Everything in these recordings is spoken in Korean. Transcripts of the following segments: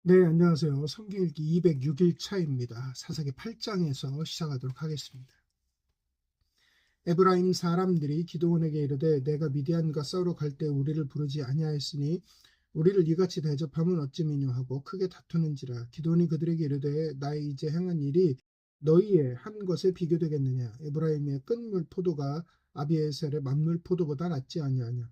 네, 안녕하세요. 성경읽기 206일 차입니다. 사사기 8장에서 시작하도록 하겠습니다. 에브라임 사람들이 기드온에게 이르되 내가 미디안과 싸우러 갈 때 우리를 부르지 아니하였으니 우리를 이같이 대접함은 어찌미뇨 하고 크게 다투는지라. 기드온이 그들에게 이르되 나의 이제 행한 일이 너희의 한 것에 비교되겠느냐. 에브라임의 끝물 포도가 아비에셀의 만물 포도보다 낫지 아니하냐.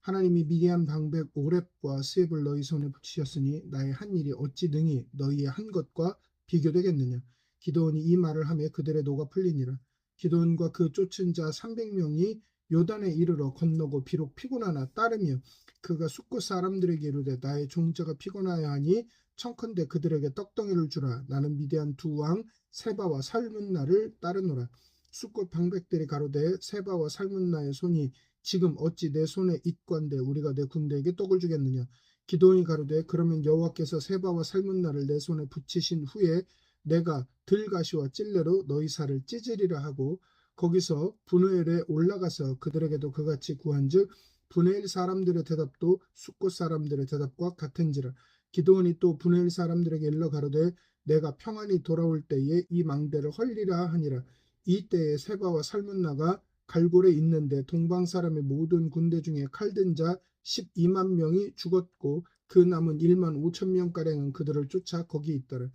하나님이 미디안 방백 오렙과 스웹을 너희 손에 붙이셨으니 나의 한 일이 어찌 능히 너희의 한 것과 비교되겠느냐. 기드온이 이 말을 하며 그들의 노가 풀리니라. 기드온과 그 쫓은 자 300명이 요단에 이르러 건너고 비록 피곤하나 따르며 그가 숫곳 사람들에게 이르되 나의 종자가 피곤하여 하니 청컨대 그들에게 떡덩이를 주라. 나는 미디안 두 왕 세바와 살문나를 따르노라. 숫곳 방백들이 가로되 세바와 살문나의 손이 지금 어찌 내 손에 있건대 우리가 내 군대에게 떡을 주겠느냐. 기드온이 가로되 그러면 여호와께서 세바와 살문나를 내 손에 붙이신 후에 내가 들가시와 찔레로 너희 살을 찢으리라 하고 거기서 분우엘에 올라가서 그들에게도 그같이 구한즉 분우엘 사람들의 대답도 숫곳 사람들의 대답과 같은지라. 기드온이 또 분우엘 사람들에게 일러 가로되 내가 평안히 돌아올 때에 이 망대를 헐리라 하니라. 이때에 세바와 살문나가 갈골에 있는데 동방 사람의 모든 군대 중에 칼든 자 12만 명이 죽었고 그 남은 1만 5천 명가량은 그들을 쫓아 거기 있더라.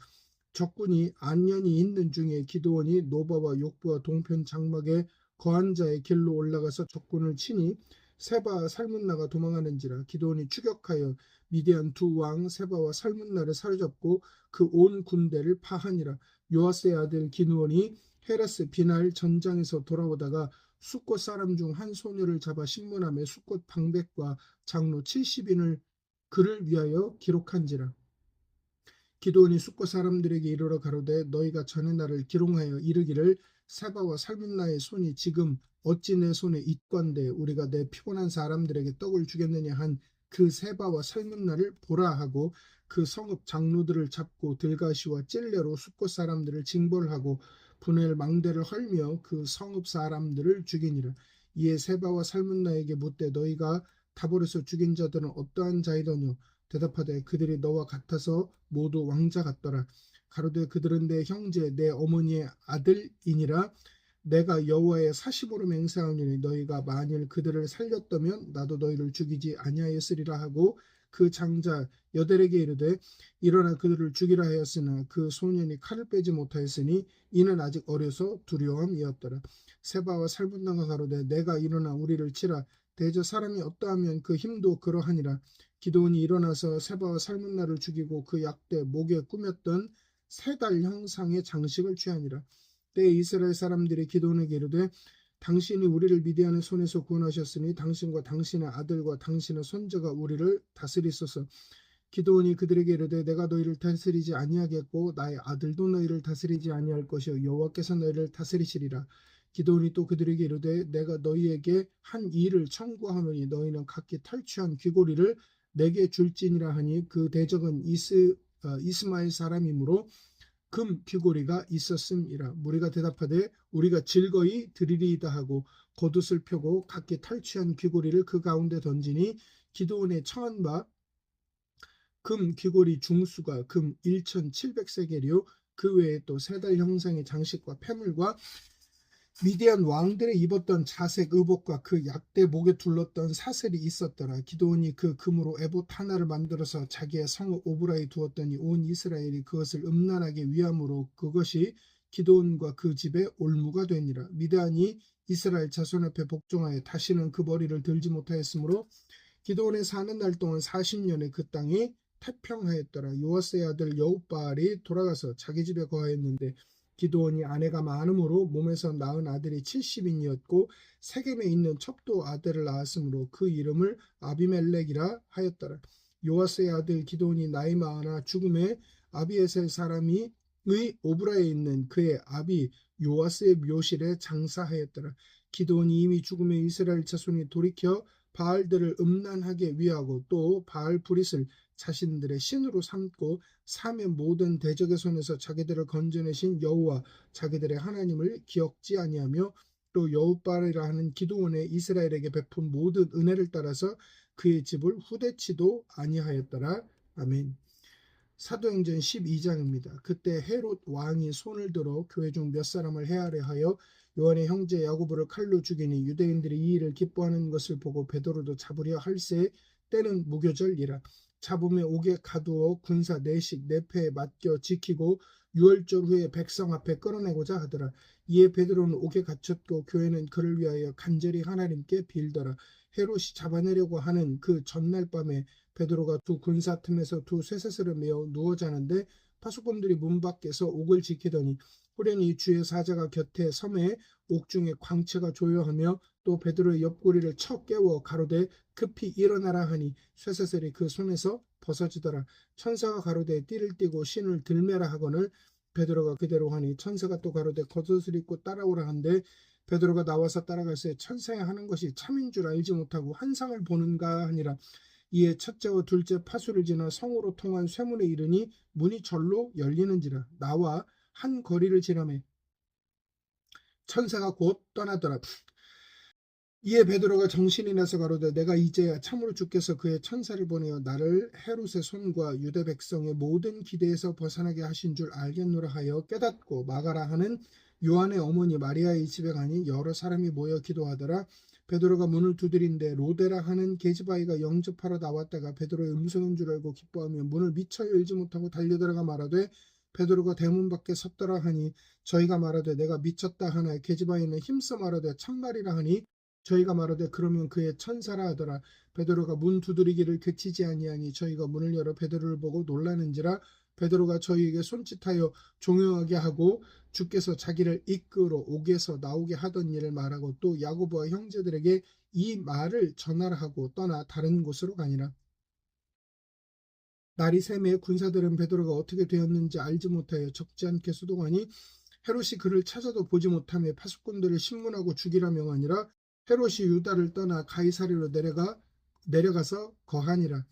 적군이 안연히 있는 중에 기드온이 노바와 욕부와 동편 장막에 거한 자의 길로 올라가서 적군을 치니 세바와 살문나가 도망하는지라. 기드온이 추격하여 미디안 두 왕 세바와 살문나를 사로잡고 그 온 군대를 파하니라. 요아스의 아들 기드온이 헤레스 비날 전장에서 돌아오다가 숫곳 사람 중 한 소녀를 잡아 신문함에 숫곳 방백과 장로 70인을 그를 위하여 기록한지라. 기드온이 숫곳 사람들에게 이르러 가로되 너희가 전에 나를 기롱하여 이르기를 세바와 살문나의 손이 지금 어찌 내 손에 있건대 우리가 내 피곤한 사람들에게 떡을 주겠느냐 한 그 세바와 살문나를 보라 하고 그 성읍 장로들을 잡고 들가시와 찔레로 숫곳 사람들을 징벌하고 분할 망대를 헐며 그 성읍 사람들을 죽이니라. 이에 세바와 살문나에게 묻되 너희가 다볼에서 죽인 자들은 어떠한 자이더뇨. 대답하되 그들이 너와 같아서 모두 왕자 같더라. 가로되 그들은 내 형제 내 어머니의 아들이니라. 내가 여호와의 사심으로 맹세하노니 너희가 만일 그들을 살렸다면 나도 너희를 죽이지 아니하였으리라 하고 그 장자 여델에게 이르되 일어나 그들을 죽이라 하였으나 그 소년이 칼을 빼지 못하였으니 이는 아직 어려서 두려움이었더라. 세바와 살문나가 가로되 내가 일어나 우리를 치라. 대저 사람이 어떠하면 그 힘도 그러하니라. 기드온이 일어나서 세바와 살문나를 죽이고 그 약대 목에 꾸몄던 세 달 형상의 장식을 취하니라. 때에 이스라엘 사람들이 기드온에게 이르되 당신이 우리를 미디안의 손에서 구원하셨으니 당신과 당신의 아들과 당신의 손자가 우리를 다스리소서. 기드온이 그들에게 이르되 내가 너희를 다스리지 아니하겠고 나의 아들도 너희를 다스리지 아니할 것이요 여호와께서 너희를 다스리시리라. 기드온이 또 그들에게 이르되 내가 너희에게 한 일을 청구하노니 너희는 각기 탈취한 귀고리를 내게 줄지니라 하니 그 대적은 이스마엘 사람이므로 금 귀고리가 있었음이라. 무리가 대답하되 우리가 즐거이 드리리이다 하고 겉옷을 펴고 각기 탈취한 귀고리를 그 가운데 던지니 기드온의 청한 바 금 귀고리 중수가 금 1700세겔이요 그 외에 또 세 달 형상의 장식과 패물과 미디안 왕들의 입었던 자색 의복과 그 약대 목에 둘렀던 사슬이 있었더라. 기드온이 그 금으로 에봇 하나를 만들어서 자기의 성읍 오브라에 두었더니 온 이스라엘이 그것을 음란하게 위함으로 그것이 기드온과 그 집의 올무가 되니라. 미디안이 이스라엘 자손 앞에 복종하여 다시는 그 머리를 들지 못하였으므로 기드온의 사는 날 동안 40년에 그 땅이 태평하였더라. 요아스의 아들 여룹바알이 돌아가서 자기 집에 거하였는데 기드온이 아내가 많음으로 몸에서 낳은 아들이 70인이었고 세겜에 있는 첩도 아들을 낳았으므로 그 이름을 아비멜렉이라 하였더라. 요아스의 아들 기드온이 나이 많아 죽음에 아비에셀 사람이 의 오브라에 있는 그의 아비 요아스의 묘실에 장사하였더라. 기드온이 이미 죽음에 이스라엘 자손이 돌이켜 바알들을 음란하게 위하고 또 바알 브릿을 자신들의 신으로 삼고 사면 모든 대적의 손에서 자기들을 건져내신 여호와 자기들의 하나님을 기억지 아니하며 또 여호바알이라 하는 기드온의 이스라엘에게 베푼 모든 은혜를 따라서 그의 집을 후대치도 아니하였더라. 아멘. 사도행전 12장입니다. 그때 헤롯 왕이 손을 들어 교회 중 몇 사람을 해하려 하여 요한의 형제 야고보를 칼로 죽이니 유대인들이 이 일을 기뻐하는 것을 보고 베드로도 잡으려 할세 때는 무교절이라. 잡음에 옥에 가두어 군사 내식 내패에 맡겨 지키고 유월절 후에 백성 앞에 끌어내고자 하더라. 이에 베드로는 옥에 갇혔고 교회는 그를 위하여 간절히 하나님께 빌더라. 헤롯이 잡아내려고 하는 그 전날 밤에 베드로가 두 군사 틈에서 두 쇠사슬을 메어 누워 자는데 파수꾼들이 문 밖에서 옥을 지키더니 호련히 주의 사자가 곁에 섬에 옥중에 광채가 조여하며 또 베드로의 옆구리를 쳐 깨워 가로되 급히 일어나라 하니 쇠사슬이 그 손에서 벗어지더라. 천사가 가로되 띠를 띠고 신을 들매라 하거늘 베드로가 그대로 하니 천사가 또 가로되 겉옷을 입고 따라오라 한데 베드로가 나와서 따라갈새 천사의 하는 것이 참인 줄 알지 못하고 환상을 보는가 하니라. 이에 첫째와 둘째 파수를 지나 성으로 통한 쇠문에 이르니 문이 절로 열리는지라. 나와 한 거리를 지나매 천사가 곧 떠나더라. 이에 베드로가 정신이 나서 가로되 내가 이제야 참으로 주께서 그의 천사를 보내어 나를 헤롯의 손과 유대 백성의 모든 기대에서 벗어나게 하신 줄 알겠노라 하여 깨닫고 마가라 하는 요한의 어머니 마리아의 집에 가니 여러 사람이 모여 기도하더라. 베드로가 문을 두드린데 로데라 하는 계집아이가 영접하러 나왔다가 베드로의 음성인 줄 알고 기뻐하며 문을 미처 열지 못하고 달려들어가 말하되 베드로가 대문 밖에 섰더라 하니 저희가 말하되 내가 미쳤다 하나 계집아이는 힘써 말하되 참말이라 하니 저희가 말하되 그러면 그의 천사라 하더라. 베드로가 문 두드리기를 그치지 아니하니 저희가 문을 열어 베드로를 보고 놀라는지라. 베드로가 저희에게 손짓하여 종용하게 하고 주께서 자기를 이끌어 옥에서 나오게 하던 일을 말하고 또 야고보와 형제들에게 이 말을 전하라 하고 떠나 다른 곳으로 가니라. 날이 새매 군사들은 베드로가 어떻게 되었는지 알지 못하여 적지 않게 수동하니 헤롯이 그를 찾아도 보지 못하며 파수꾼들을 신문하고 죽이라 명하니라. 헤롯이 유다를 떠나 가이사랴로 내려가서 거하니라.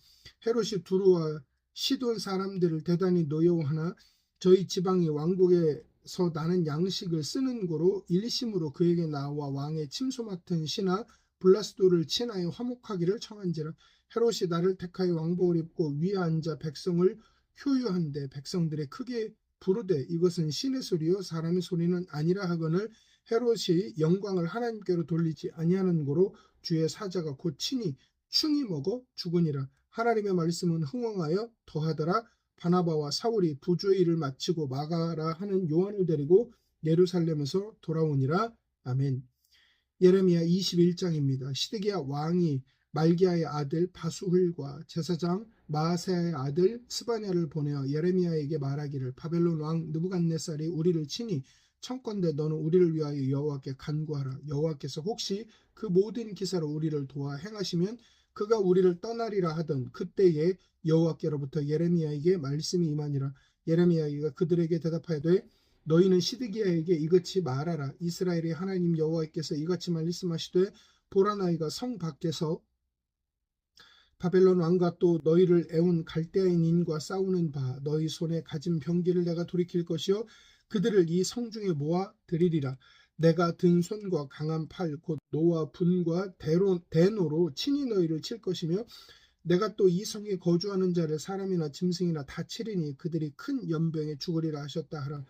헤롯이 두루와 시돈 사람들을 대단히 노여워하나 저희 지방이 왕국에서 나는 양식을 쓰는 고로 일심으로 그에게 나와 왕의 침소 맡은 신하 블라스도를 친하여 화목하기를 청한지라. 헤롯이 나를 택하여 왕복을 입고 위에 앉아 백성을 효유한데 백성들의 크게 부르되 이것은 신의 소리요 사람의 소리는 아니라 하거늘 헤롯이 영광을 하나님께로 돌리지 아니하는 고로 주의 사자가 곧 친히 충이 먹어 죽으니라. 하나님의 말씀은 흥왕하여 더하더라. 바나바와 사울이 부주의 일을 마치고 마가라 하는 요한을 데리고 예루살렘에서 돌아오니라. 아멘. 예레미야 21장입니다. 시드기야 왕이 말기야의 아들 바수훌과 제사장 마아세야의 아들 스바냐를 보내어 예레미야에게 말하기를 바벨론 왕 느부갓네살이 우리를 치니 청컨대 너는 우리를 위하여 여호와께 간구하라. 여호와께서 혹시 그 모든 기사로 우리를 도와 행하시면 그가 우리를 떠나리라 하던 그때에 여호와께로부터 예레미야에게 말씀이 임하니라. 예레미야가 그들에게 대답하되 너희는 시드기야에게 이같이 말하라. 이스라엘의 하나님 여호와께서 이같이 말씀하시되 보라 너희가 성 밖에서 바벨론 왕과 또 너희를 애운 갈대아인인과 싸우는 바 너희 손에 가진 병기를 내가 돌이킬 것이요 그들을 이 성중에 모아 드리리라. 내가 든 손과 강한 팔 곧 노와 분과 대노로 친히 너희를 칠 것이며 내가 또 이 성에 거주하는 자를 사람이나 짐승이나 다 치리니 그들이 큰 연병에 죽으리라 하셨다 하라.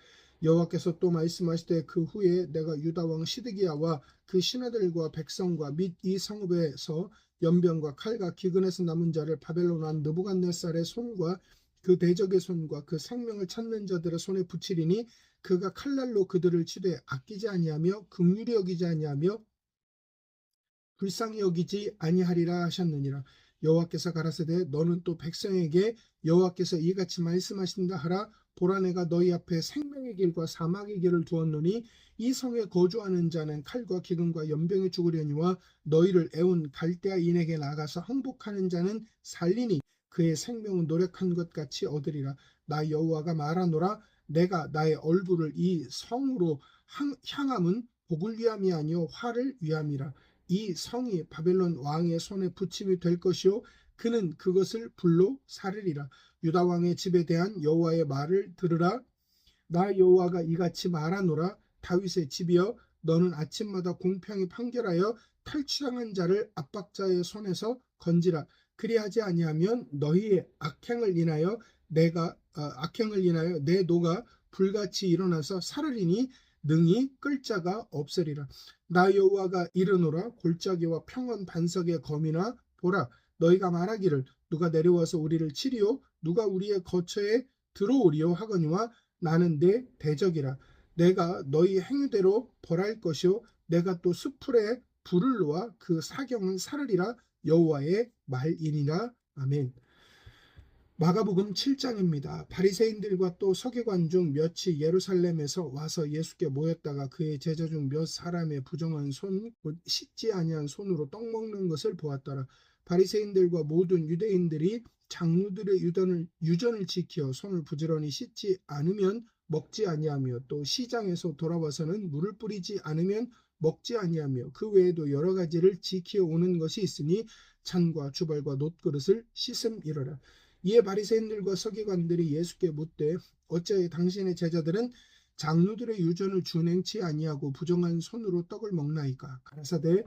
여호와께서 또 말씀하시되 그 후에 내가 유다 왕 시드기야와 그 신하들과 백성과 및 이 성읍에서 연병과 칼과 기근에서 남은 자를 바벨론 왕 느부갓네살의 손과 그 대적의 손과 그 생명을 찾는 자들의 손에 붙이리니 그가 칼날로 그들을 치되 아끼지 아니하며 긍휼히 여기지 아니하며 불쌍히 여기지 아니하리라 하셨느니라. 여호와께서 가라사대 너는 또 백성에게 여호와께서 이같이 말씀하신다 하라. 보라 내가 너희 앞에 생명의 길과 사망의 길을 두었노니 이 성에 거주하는 자는 칼과 기근과 연병에 죽으려니와 너희를 애운 갈대아인에게 나가서 항복하는 자는 살리니 그의 생명은 노력한 것 같이 얻으리라. 나 여호와가 말하노라. 내가 나의 얼굴을 이 성으로 향함은 복을 위함이 아니요 화를 위함이라. 이 성이 바벨론 왕의 손에 붙임이 될 것이요 그는 그것을 불로 사르리라. 유다 왕의 집에 대한 여호와의 말을 들으라. 나 여호와가 이같이 말하노라. 다윗의 집이여 너는 아침마다 공평히 판결하여 탈취당한 자를 압박자의 손에서 건지라. 그리하지 아니하면 너희의 악행을 인하여 내가 악행을 인하여 내 노가 불같이 일어나서 살으리니 능히 끌 자가 없으리라. 나 여호와가 이르노라. 골짜기와 평원 반석의 검이나 보라. 너희가 말하기를 누가 내려와서 우리를 치리요 누가 우리의 거처에 들어오리요 하거니와 나는 내 대적이라. 내가 너희 행위대로 벌할 것이요 내가 또 숯불에 불을 놓아 그 사경은 살으리라. 여호와의 말이니라. 아멘. 마가복음 7장입니다. 바리새인들과 또 서기관 중 몇이 예루살렘에서 와서 예수께 모였다가 그의 제자 중 몇 사람의 부정한 손, 곧 씻지 아니한 손으로 떡 먹는 것을 보았더라. 바리새인들과 모든 유대인들이 장로들의 유전을 지켜 손을 부지런히 씻지 않으면 먹지 아니하며 또 시장에서 돌아와서는 물을 뿌리지 않으면 먹지 아니하며 그 외에도 여러 가지를 지켜 오는 것이 있으니 잔과 주벌과 놋그릇을 씻음이러라. 이에 바리새인들과 서기관들이 예수께 묻되 어찌하여 당신의 제자들은 장로들의 유전을 준행치 아니하고 부정한 손으로 떡을 먹나이까? 가라사대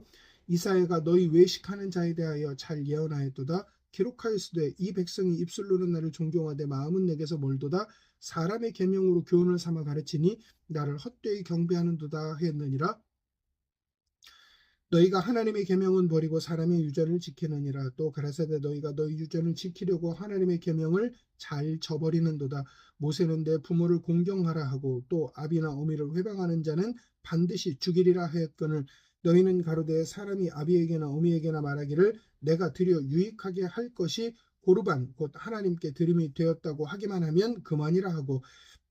이사야가 너희 외식하는 자에 대하여 잘 예언하였도다. 기록하였으되 이 백성이 입술로는 나를 존경하되 마음은 내게서 멀도다. 사람의 계명으로 교훈을 삼아 가르치니 나를 헛되이 경배하는도다 했느니라. 너희가 하나님의 계명은 버리고 사람의 유전을 지키느니라. 또 가라사대 너희가 너희 유전을 지키려고 하나님의 계명을 잘 저버리는도다. 모세는 내 부모를 공경하라 하고 또 아비나 어미를 회방하는 자는 반드시 죽이리라 하였거늘 너희는 가로되 사람이 아비에게나 어미에게나 말하기를 내가 드려 유익하게 할 것이 고르반 곧 하나님께 드림이 되었다고 하기만 하면 그만이라 하고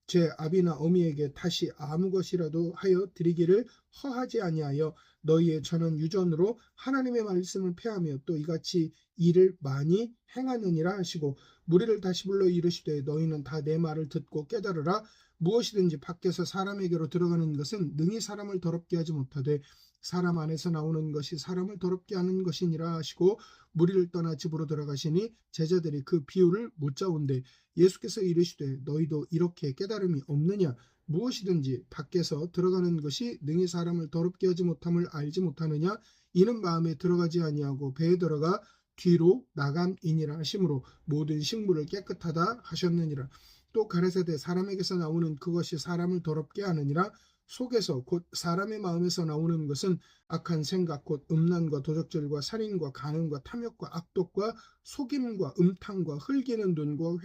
제 아비나 어미에게 다시 아무 것이라도 하여 드리기를 허하지 아니하여 너희의 전원 유전으로 하나님의 말씀을 폐하며 또 이같이 일을 많이 행하느니라 하시고 무리를 다시 불러 이르시되 너희는 다 내 말을 듣고 깨달으라. 무엇이든지 밖에서 사람에게로 들어가는 것은 능히 사람을 더럽게 하지 못하되 사람 안에서 나오는 것이 사람을 더럽게 하는 것이니라 하시고 무리를 떠나 집으로 들어가시니 제자들이 그 비유를 묻자온대 예수께서 이르시되 너희도 이렇게 깨달음이 없느냐? 무엇이든지 밖에서 들어가는 것이 능히 사람을 더럽게 하지 못함을 알지 못하느냐? 이는 마음에 들어가지 아니하고 배에 들어가 뒤로 나감이니라 하심으로 모든 식물을 깨끗하다 하셨느니라. 또 가라사대 사람에게서 나오는 그것이 사람을 더럽게 하느니라. 속에서 곧 사람의 마음에서 나오는 것은 악한 생각 곧 음란과 도적질과 살인과 간음과 탐욕과 악독과 속임과 음탕과 흘기는 눈과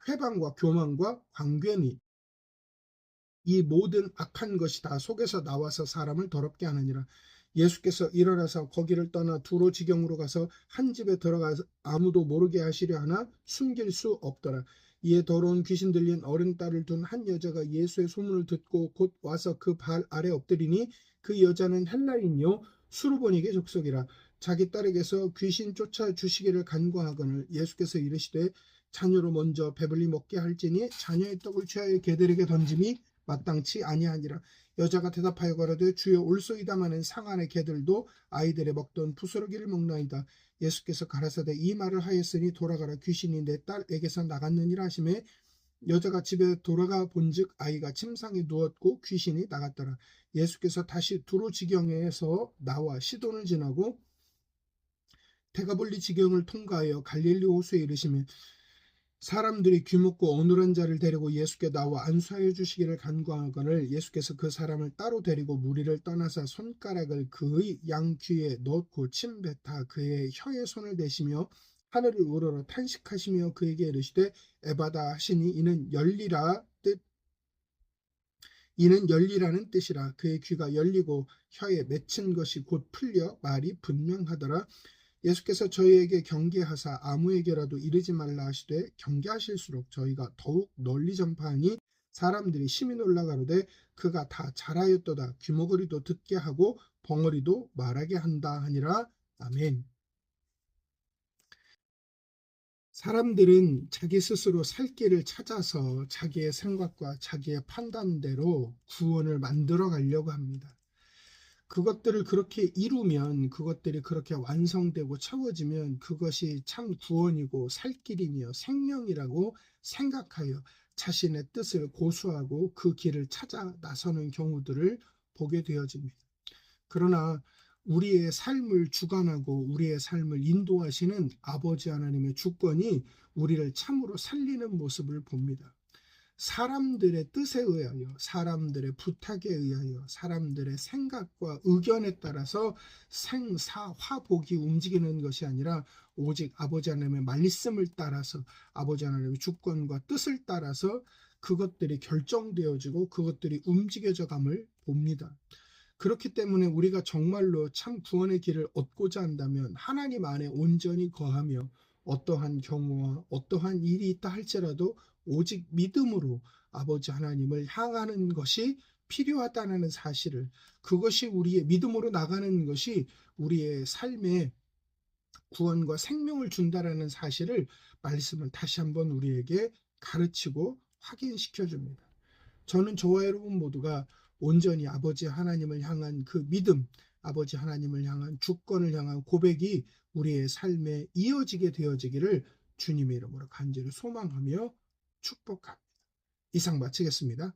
회방과 교만과 광괴니 이 모든 악한 것이 다 속에서 나와서 사람을 더럽게 하느니라. 예수께서 일어나서 거기를 떠나 두로 지경으로 가서 한 집에 들어가서 아무도 모르게 하시려 하나 숨길 수 없더라. 이에 더러운 귀신 들린 어린 딸을 둔 한 여자가 예수의 소문을 듣고 곧 와서 그 발 아래 엎드리니 그 여자는 헬라인이요 수르보니게 족속이라. 자기 딸에게서 귀신 쫓아 주시기를 간구하거늘 예수께서 이르시되 자녀로 먼저 배불리 먹게 할지니 자녀의 떡을 취하여 개들에게 던짐이 마땅치 아니하니라. 여자가 대답하여 가로되 주여 올소이다마는 상 안의 개들도 아이들의 먹던 부스러기를 먹나이다. 예수께서 가라사대 이 말을 하였으니 돌아가라 귀신이 내 딸에게서 나갔느니라 하시매 여자가 집에 돌아가 본즉 아이가 침상에 누웠고 귀신이 나갔더라. 예수께서 다시 두로 지경에서 나와 시돈을 지나고 데가볼리 지경을 통과하여 갈릴리 호수에 이르시며 사람들이 귀먹고 어눌한 자를 데리고 예수께 나와 안수하여 주시기를 간구하거늘 예수께서 그 사람을 따로 데리고 무리를 떠나사 손가락을 그의 양귀에 넣고 침뱉아 그의 혀에 손을 대시며 하늘을 우러러 탄식하시며 그에게 이르시되 에바다 하시니 이는 열리라는 뜻이라. 그의 귀가 열리고 혀에 맺힌 것이 곧 풀려 말이 분명하더라. 예수께서 저희에게 경계하사 아무에게라도 이르지 말라 하시되 경계하실수록 저희가 더욱 널리 전파하니 사람들이 심히 놀라 가로되 그가 다 잘하였도다. 귀머거리도 듣게 하고 벙어리도 말하게 한다 하니라. 아멘. 사람들은 자기 스스로 살 길을 찾아서 자기의 생각과 자기의 판단대로 구원을 만들어 가려고 합니다. 그것들을 그렇게 이루면 그것들이 그렇게 완성되고 채워지면 그것이 참 구원이고 살 길이며 생명이라고 생각하여 자신의 뜻을 고수하고 그 길을 찾아 나서는 경우들을 보게 되어집니다. 그러나 우리의 삶을 주관하고 우리의 삶을 인도하시는 아버지 하나님의 주권이 우리를 참으로 살리는 모습을 봅니다. 사람들의 뜻에 의하여, 사람들의 부탁에 의하여, 사람들의 생각과 의견에 따라서 생사화복이 움직이는 것이 아니라 오직 아버지 하나님의 말씀을 따라서, 아버지 하나님의 주권과 뜻을 따라서 그것들이 결정되어지고 그것들이 움직여져 감을 봅니다. 그렇기 때문에 우리가 정말로 참 구원의 길을 얻고자 한다면 하나님 안에 온전히 거하며 어떠한 경우와 어떠한 일이 있다 할지라도 오직 믿음으로 아버지 하나님을 향하는 것이 필요하다는 사실을, 그것이 우리의 믿음으로 나가는 것이 우리의 삶에 구원과 생명을 준다라는 사실을 말씀을 다시 한번 우리에게 가르치고 확인시켜 줍니다. 저는 저와 여러분 모두가 온전히 아버지 하나님을 향한 그 믿음, 아버지 하나님을 향한 주권을 향한 고백이 우리의 삶에 이어지게 되어지기를 주님의 이름으로 간절히 소망하며 축복합니다. 이상 마치겠습니다.